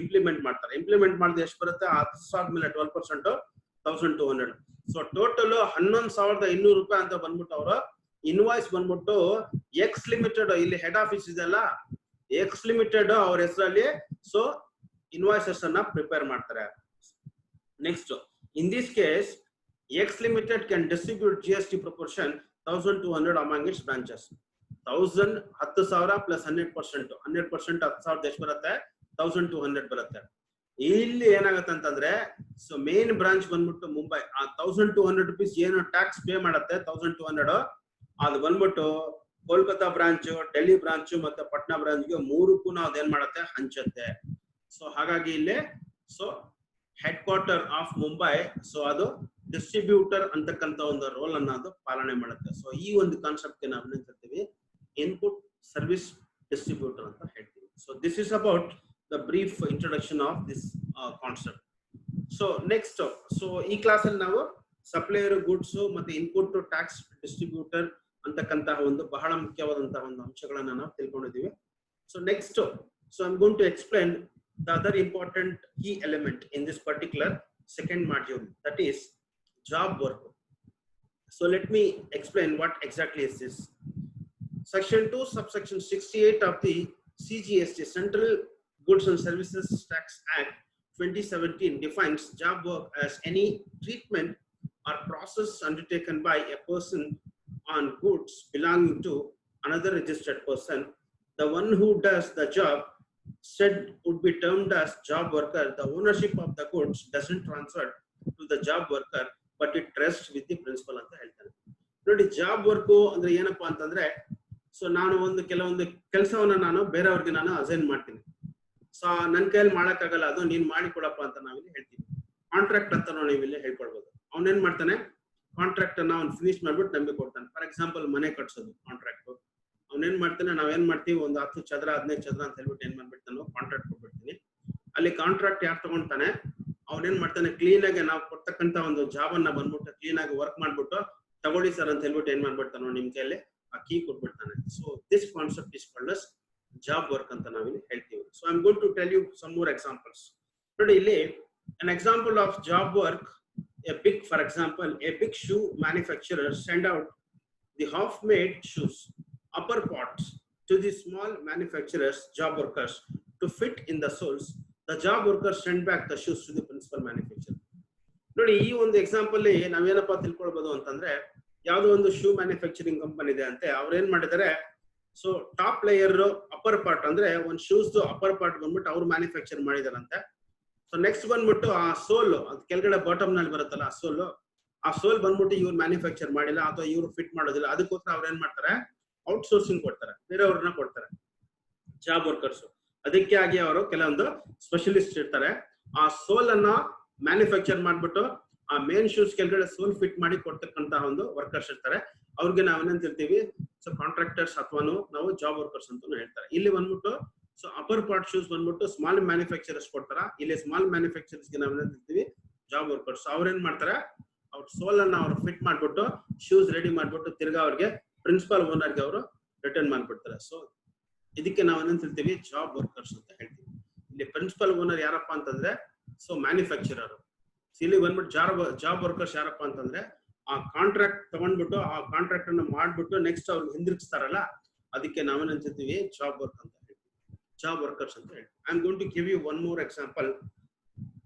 ಇಂಪ್ಲಿಮೆಂಟ್ ಮಾಡ್ತಾರೆ. ಇಂಪ್ಲಿಮೆಂಟ್ ಮಾಡಿದ್ರೆ ಎಷ್ಟು ಬರುತ್ತೆ, 10,000 ಮೇಲೆ 12% 1,200. ಸೊ ಟೋಟಲ್ 11,200 ರೂಪಾಯಿ ಅಂತ ಬಂದ್ಬಿಟ್ಟು ಅವರು ಇನ್ವಾಯ್ಸ್ ಬಂದ್ಬಿಟ್ಟು ಎಕ್ಸ್ ಲಿಮಿಟೆಡ್, ಇಲ್ಲಿ ಹೆಡ್ ಆಫೀಸ್ ಇದೆಲ್ಲ ಎಕ್ಸ್ ಲಿಮಿಟೆಡ್ ಅವ್ರ ಹೆಸರಲ್ಲಿ ಸೊ ಇನ್ವಾಯ್ಸಸ್ ಅನ್ನ ಪ್ರಿಪೇರ್ ಮಾಡ್ತಾರೆ. Next, in this case X limited can distribute GST proportion 1,200 among it's branches. 10,000 plus 100%, 10,000 ಎಷ್ಟು ಬರುತ್ತೆ, 1,200 ಬರುತ್ತೆ. ಇಲ್ಲಿ ಏನಾಗುತ್ತೆ ಅಂತಂದ್ರೆ, ಸೊ ಮೇನ್ ಬ್ರಾಂಚ್ ಬಂದ್ಬಿಟ್ಟು ಮುಂಬೈ, ಆ 1,200 rupees ಏನು ಟ್ಯಾಕ್ಸ್ ಪೇ ಮಾಡುತ್ತೆ 1,200, ಅದು ಬಂದ್ಬಿಟ್ಟು ಕೋಲ್ಕತ್ತಾ ಬ್ರಾಂಚ್, ಡೆಲ್ಲಿ ಬ್ರಾಂಚ್ ಮತ್ತೆ ಪಟ್ನಾ ಬ್ರಾಂಚ್ಗೆ ಮೂರಕ್ಕೂ ಅದೇನ್ ಮಾಡುತ್ತೆ, ಹಂಚುತ್ತೆ. ಸೊ ಹಾಗಾಗಿ ಇಲ್ಲಿ so head quarter of Mumbai so ಅದು ಡಿಸ್ಟ್ರಿಬ್ಯೂಟರ್ ಅಂತಕ್ಕಂಥ ಒಂದು ರೋಲ್ ಅನ್ನ ಅದು ಪಾಲನೆ ಮಾಡುತ್ತೆ. ಸೊ ಈ ಒಂದು ಕಾನ್ಸೆಪ್ಟ್ ನಾವು ಏನ್ ಹೇಳ್ತೀವಿ, ಇನ್ಪುಟ್ ಸರ್ವಿಸ್ ಡಿಸ್ಟ್ರಿಬ್ಯೂಟರ್ ಅಂತ ಹೇಳ್ತೀವಿ. So this is about the brief introduction of this concept. So next, so ಈ ಕ್ಲಾಸ್ ಅಲ್ಲಿ ನಾವು ಸಪ್ಲೈಯರ್ ಗೂಡ್ಸ್ ಮತ್ತೆ ಇನ್ಪುಟ್ ಟ್ಯಾಕ್ಸ್ ಡಿಸ್ಟ್ರಿಬ್ಯೂಟರ್ ಅಂತಕ್ಕಂತಹ ಒಂದು ಬಹಳ ಮುಖ್ಯವಾದಂತಹ ಒಂದು ಅಂಶಗಳನ್ನ ನಾವು ತಿಳ್ಕೊಂಡಿದ್ದೀವಿ. So next, so I'm going to explain the other important key element in this particular second module, that is job work. So let me explain what exactly is this. Section 2 subsection 68 of the CGST, Central Goods and Services Tax Act 2017, defines job work as any treatment or process undertaken by a person on goods belonging to another registered person. The one who does the job said would be termed as job worker. The ownership of the goods doesn't transfer to the job worker, but it rests with the principal ಅಂತ ಹೇಳ್ತಾರೆ. ನೋಡಿ, job work ಅಂದ್ರೆ ಏನಪ್ಪಾ ಅಂತಂದ್ರೆ, so ನಾನು ಒಂದು ಕೆಲವೊಂದು ಕೆಲಸವನ್ನ ನಾನು ಬೇರೆಯವ್ರಿಗೆ ನಾನು ಅಸೈನ್ ಮಾಡ್ತೀನಿ. ಸೊ ನನ್ನ ಕೈಯಲ್ಲಿ ಮಾಡಕ್ಕಾಗಲ್ಲ, ಅದು ನೀನ್ ಮಾಡಿ ಕೊಡಪ್ಪ ಅಂತ ನಾವಿಲ್ಲಿ ಹೇಳ್ತೀವಿ. ಕಾಂಟ್ರಾಕ್ಟ್ ಅಂತ ನೀವು ಇಲ್ಲಿ ಹೇಳ್ಕೊಳ್ಬಹುದು. ಅವನೇನ್ ಮಾಡ್ತಾನೆ, ಕಾಂಟ್ರಾಕ್ಟ್ ಅನ್ನ ಅವ್ನು ಫಿನಿಶ್ ಮಾಡ್ಬಿಟ್ಟು ನಮಗೆ ಕೊಡ್ತಾನೆ. ಫಾರ್ ಎಕ್ಸಾಂಪಲ್ ಮನೆ ಕಟ್ಸೋದು ಕಾಂಟ್ರಾಕ್ಟ್, ಅವ್ನೇನ್ ಮಾಡ್ತಾನೆ, ನಾವೇನ್ ಮಾಡ್ತೀವಿ, ಒಂದು 10 ಚದರ 15 ಚದರ ಅಂತ ಹೇಳ್ಬಿಟ್ಟು ಏನ್ ಮಾಡ್ಬಿಟ್ಟು ನಾನು ಕಾಂಟ್ರಾಕ್ಟ್ ಕೊಟ್ಬಿಡ್ತೀನಿ. ಅಲ್ಲಿ ಕಾಂಟ್ರಾಕ್ಟ್ ಯಾರು ತಗೊಂತಾನೆ, ಅವನೇನ್ ಮಾಡ್ತಾನೆ ಕ್ಲೀನ್ ಆಗಿ ನಾವು ಕೊಡ್ತಕ್ಕಂತ ಒಂದು ಜಾಬ್ ಅನ್ನ ಬಂದ್ಬಿಟ್ಟು ಕ್ಲೀನ್ ಆಗಿ ವರ್ಕ್ ಮಾಡ್ಬಿಟ್ಟು ತಗೊಳ್ಳಿ ಸರ್ ಅಂತ ಹೇಳ್ಬಿಟ್ಟು ಏನ್ ಮಾಡ್ಬಿಡ್ತಾನೋ ನಿಮ್ ಕೈಯಲ್ಲಿ ಆ ಕೀ ಕೊಟ್ಬಿಡ್ತಾನೆ. So this concept is called as job work ಅಂತ ನಾವಿಲ್ಲಿ ಹೇಳ್ತೀವಿ. So I am going to tell you some more examples. ನೋಡಿ ಇಲ್ಲಿ an example of job work, for example, a big shoe manufacturer send out the half-made shoes upper parts to the small manufacturers job workers to fit in the soles. The job workers send back the shoes to the principal manufacturer. ನೋಡಿ ಈ ಒಂದು example ನಾವೇನಪ್ಪ ತಿಳ್ಕೊಳ್ಬಹುದು ಅಂತಂದ್ರೆ ಯಾವ್ದೋ ಒಂದು shoe manufacturing company ಇದೆ ಅಂತೆ. ಅವ್ರು ಏನ್ ಮಾಡಿದ್ದಾರೆ, so top layer upper part ಅಂದ್ರೆ ಒಂದು ಶೂಸ್ ಅಪ್ಪರ್ ಪಾರ್ಟ್ ಬಂದ್ಬಿಟ್ಟು ಅವ್ರು ಮ್ಯಾನುಫ್ಯಾಕ್ಚರ್ ಮಾಡಿದಾರಂತೆ. ಸೊ ನೆಕ್ಸ್ಟ್ ಬಂದ್ಬಿಟ್ಟು ಆ ಸೋಲ್ ಅದು ಕೆಳಗಡೆ ಬಾಟಮ್ ನಲ್ಲಿ ಬರುತ್ತಲ್ಲ ಆ ಸೋಲ್ ಬಂದ್ಬಿಟ್ಟು ಇವ್ರು ಮ್ಯಾನುಫ್ಯಾಕ್ಚರ್ ಮಾಡಿಲ್ಲ ಅಥವಾ ಇವ್ರು ಫಿಟ್ ಮಾಡೋದಿಲ್ಲ. ಅದಕ್ಕೋಸ್ಕರ ಅವ್ರು ಏನ್ ಮಾಡ್ತಾರೆ, ಔಟ್ಸೋರ್ಸಿಂಗ್ ಕೊಡ್ತಾರೆ, ಬೇರೆಯವ್ರನ್ನ ಕೊಡ್ತಾರೆ ಜಾಬ್ ವರ್ಕರ್ಸ್. ಅದಕ್ಕೆ ಆಗಿ ಅವರು ಕೆಲವೊಂದು ಸ್ಪೆಷಲಿಸ್ಟ್ ಇರ್ತಾರೆ. ಆ ಸೋಲ್ ಅನ್ನ ಮ್ಯಾನುಫ್ಯಾಕ್ಚರ್ ಮಾಡ್ಬಿಟ್ಟು ಆ ಮೇನ್ ಶೂಸ್ ಕೆಳಗಡೆ ಸೋಲ್ ಫಿಟ್ ಮಾಡಿ ಕೊಡ್ತಕ್ಕಂತ ಒಂದು ವರ್ಕರ್ಸ್ ಇರ್ತಾರೆ. ಅವ್ರಿಗೆ ನಾವೇನಂತಿರ್ತೀವಿ, ಸೊ ಕಾಂಟ್ರಾಕ್ಟರ್ಸ್ ಅಥವಾ ನಾವು ಜಾಬ್ ವರ್ಕರ್ಸ್ ಅಂತ ಹೇಳ್ತಾರೆ. ಇಲ್ಲಿ ಬಂದ್ಬಿಟ್ಟು ಸೊ ಅಪರ್ ಪಾರ್ಟ್ ಶೂಸ್ ಬಂದ್ಬಿಟ್ಟು ಸ್ಮಾಲ್ ಮ್ಯಾನುಫ್ಯಾಕ್ಚರರ್ಸ್ ಕೊಡ್ತಾರ. ಇಲ್ಲಿ ಸ್ಮಾಲ್ ಮ್ಯಾನುಫ್ಯಾಕ್ಚರರ್ಸ್ ಗೆ ನಾವೇನಂತಿರ್ತೀವಿ, ಜಾಬ್ ವರ್ಕರ್ಸ್. ಅವ್ರೇನ್ ಮಾಡ್ತಾರೆ, ಅವ್ರ ಸೋಲ್ ಅನ್ನ ಅವ್ರು ಫಿಟ್ ಮಾಡ್ಬಿಟ್ಟು ಶೂಸ್ ರೆಡಿ ಮಾಡ್ಬಿಟ್ಟು ತಿರ್ಗಾ ಅವ್ರಿಗೆ ಪ್ರಿನ್ಸಿಪಲ್ ಓನರ್ಗೆ ಅವರು ರಿಟರ್ನ್ ಮಾಡ್ಬಿಡ್ತಾರೆ. ಸೊ ಇದಕ್ಕೆ ನಾವೇನಂತಿರ್ತೀವಿ, ಜಾಬ್ ವರ್ಕರ್ಸ್ ಅಂತ ಹೇಳ್ತೀವಿ. ಇಲ್ಲಿ ಪ್ರಿನ್ಸಿಪಲ್ ಓನರ್ ಯಾರಪ್ಪ ಅಂತಂದ್ರೆ ಸೊ ಮ್ಯಾನುಫ್ಯಾಕ್ಚರರ್. ಇಲ್ಲಿ ಬಂದ್ಬಿಟ್ಟು ಜಾಬ್ ವರ್ಕರ್ಸ್ ಯಾರಪ್ಪ ಅಂತಂದ್ರೆ ಆ ಕಾಂಟ್ರಾಕ್ಟ್ ತಗೊಂಡ್ಬಿಟ್ಟು ಆ ಕಾಂಟ್ರಾಕ್ಟ್ ಅನ್ನು ಮಾಡ್ಬಿಟ್ಟು ನೆಕ್ಸ್ಟ್ ಅವ್ರಿಗೆ ಹಿಂದಿರುಗಿಸ್ತಾರಲ್ಲ, ಅದಕ್ಕೆ ನಾವೇನಂತಿರ್ತೀವಿ, ಜಾಬ್ ವರ್ಕ್ ಅಂತ ಹೇಳ್ತೀವಿ, ಜಾಬ್ ವರ್ಕರ್ಸ್ ಅಂತ ಹೇಳ್ತೀವಿ. I am going to give you one more example.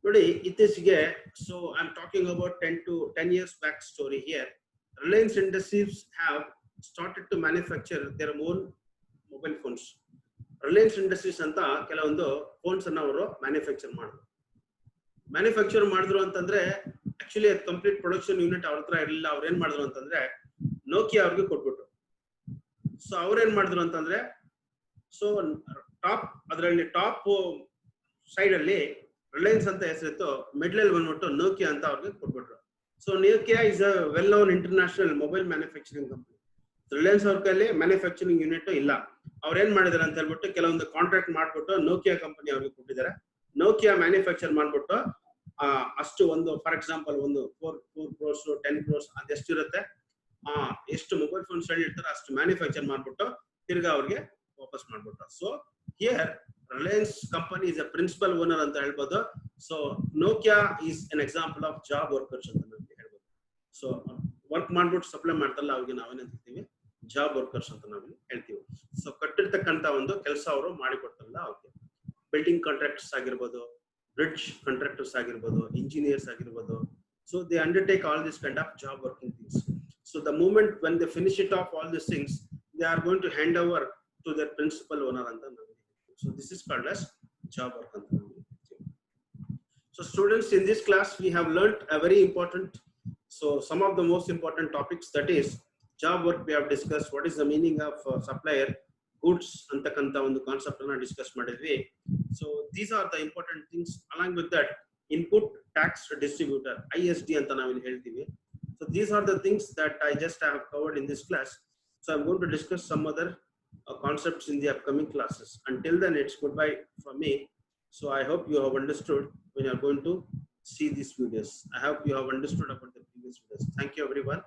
ನೋಡಿ ಇತ್ತೀಚೆಗೆ, so I am talking about 10 years back story here. Reliance Industries have started to manufacture their own mobile phones. Reliance industries ಅಂತ ಕೆಲವೊಂದು phones ಅನ್ನ ಅವರು manufacture ಮಾಡಿದ್ರು ಅಂತಂದ್ರೆ actually ಅದು complete production unit ಅವ್ರ ಹತ್ರ ಇರಲಿಲ್ಲ. ಅವ್ರು ಏನ್ ಮಾಡಿದ್ರು ಅಂತಂದ್ರೆ ನೋಕಿಯಾ ಅವ್ರಿಗೆ ಕೊಟ್ಬಿಟ್ರು. ಸೊ ಅವ್ರೇನ್ ಮಾಡಿದ್ರು ಅಂತಂದ್ರೆ, ಸೊ ಅದರಲ್ಲಿ ಟಾಪ್ ಸೈಡ್ ಅಲ್ಲಿ ರಿಲಯನ್ಸ್ ಅಂತ ಹೆಸರಿತ್ತು, ಮಿಡ್ಲ್ ಅಲ್ಲಿ ಬಂದ್ಬಿಟ್ಟು ನೋಕಿಯಾ ಅಂತ ಅವ್ರಿಗೆ ಕೊಟ್ಬಿಟ್ರು. So Nokia is a well known international mobile manufacturing company. Reliance ಅವ್ರ ಕೈಯಲ್ಲಿ ಮ್ಯಾನುಫ್ಯಾಕ್ಚರಿಂಗ್ ಯೂನಿಟ್ ಇಲ್ಲ. ಅವ್ರು ಏನ್ ಮಾಡಿದಾರೆ ಅಂತ ಹೇಳ್ಬಿಟ್ಟು ಕೆಲವೊಂದು ಕಾಂಟ್ರಾಕ್ಟ್ ಮಾಡ್ಬಿಟ್ಟು ನೋಕಿಯಾ ಕಂಪನಿ ಅವ್ರಿಗೆ ಕೊಟ್ಟಿದ್ದಾರೆ. ನೋಕಿಯಾ ಮ್ಯಾನುಫ್ಯಾಕ್ಚರ್ ಮಾಡ್ಬಿಟ್ಟು ಅಷ್ಟು ಒಂದು ಫಾರ್ ಎಕ್ಸಾಂಪಲ್ ಒಂದು 4 crores 10 crores ಅದೆಷ್ಟು ಇರುತ್ತೆ, ಎಷ್ಟು ಮೊಬೈಲ್ ಫೋನ್ಸ್ ಇರ್ತಾರೆ ಅಷ್ಟು ಮ್ಯಾನುಫ್ಯಾಕ್ಚರ್ ಮಾಡ್ಬಿಟ್ಟು ತಿರ್ಗಾ ಅವ್ರಿಗೆ ವಾಪಸ್ ಮಾಡ್ಬಿಟ್ಟು. So here Reliance company is a principal owner ಅಂತ ಹೇಳ್ಬೋದು. So Nokia is an example of job workers ಅಂತ ನಮ್ಗೆ ಹೇಳ್ಬೋದು. ಸೊ ವರ್ಕ್ ಮಾಡ್ಬಿಟ್ಟು ಸಪ್ಲೈ ಮಾಡ್ತಾರಲ್ಲ ಅವ್ರಿಗೆ ನಾವೇನಂತೀವಿ, ಜಾಬ್ ವರ್ಕರ್ಸ್ ಅಂತ ನಾವು ಹೇಳ್ತೀವಿ. ಸೊ ಕಟ್ಟಿರ್ತಕ್ಕಂತ ಒಂದು ಕೆಲಸ ಅವರು ಮಾಡಿಕೊಡ್ತಾರಲ್ಲ ಅವ್ರಿಗೆ. ಬಿಲ್ಡಿಂಗ್ ಕಾಂಟ್ರಾಕ್ಟರ್ಸ್ ಆಗಿರ್ಬೋದು, ಬ್ರಿಡ್ಜ್ ಕಾಂಟ್ರಾಕ್ಟರ್ಸ್ ಆಗಿರ್ಬೋದು, ಇಂಜಿನಿಯರ್ಸ್ ಆಗಿರ್ಬೋದು. So they undertake all this kind of job working things. So the moment when they finish it of all this things, they are going to hand over to their principal owner ಅಂತ ನಾವು ಹೇಳ್ತೀವಿ. So this is called as job work ಅಂತ ನಾವು ಹೇಳ್ತೀವಿ. So students, in this class we have learnt a very important, so some of the most important topics, that is job work we have discussed. What is the meaning of supplier, goods antakanta ಒಂದು concept ಅನ್ನ discuss ಮಾಡಿದ್ವಿ. So these are the important things. Along with that, input tax distributor, ISD ಅಂತ ನಾವು ಇಲ್ಲಿ ಹೇಳ್ತೀವಿ. So these are the things that I just have covered in this class. So I'm going to discuss some other concepts in the upcoming classes. Until then, it's goodbye from me. So I hope you have understood when you are going to see these videos. I hope you have understood about the previous videos. Thank you everyone.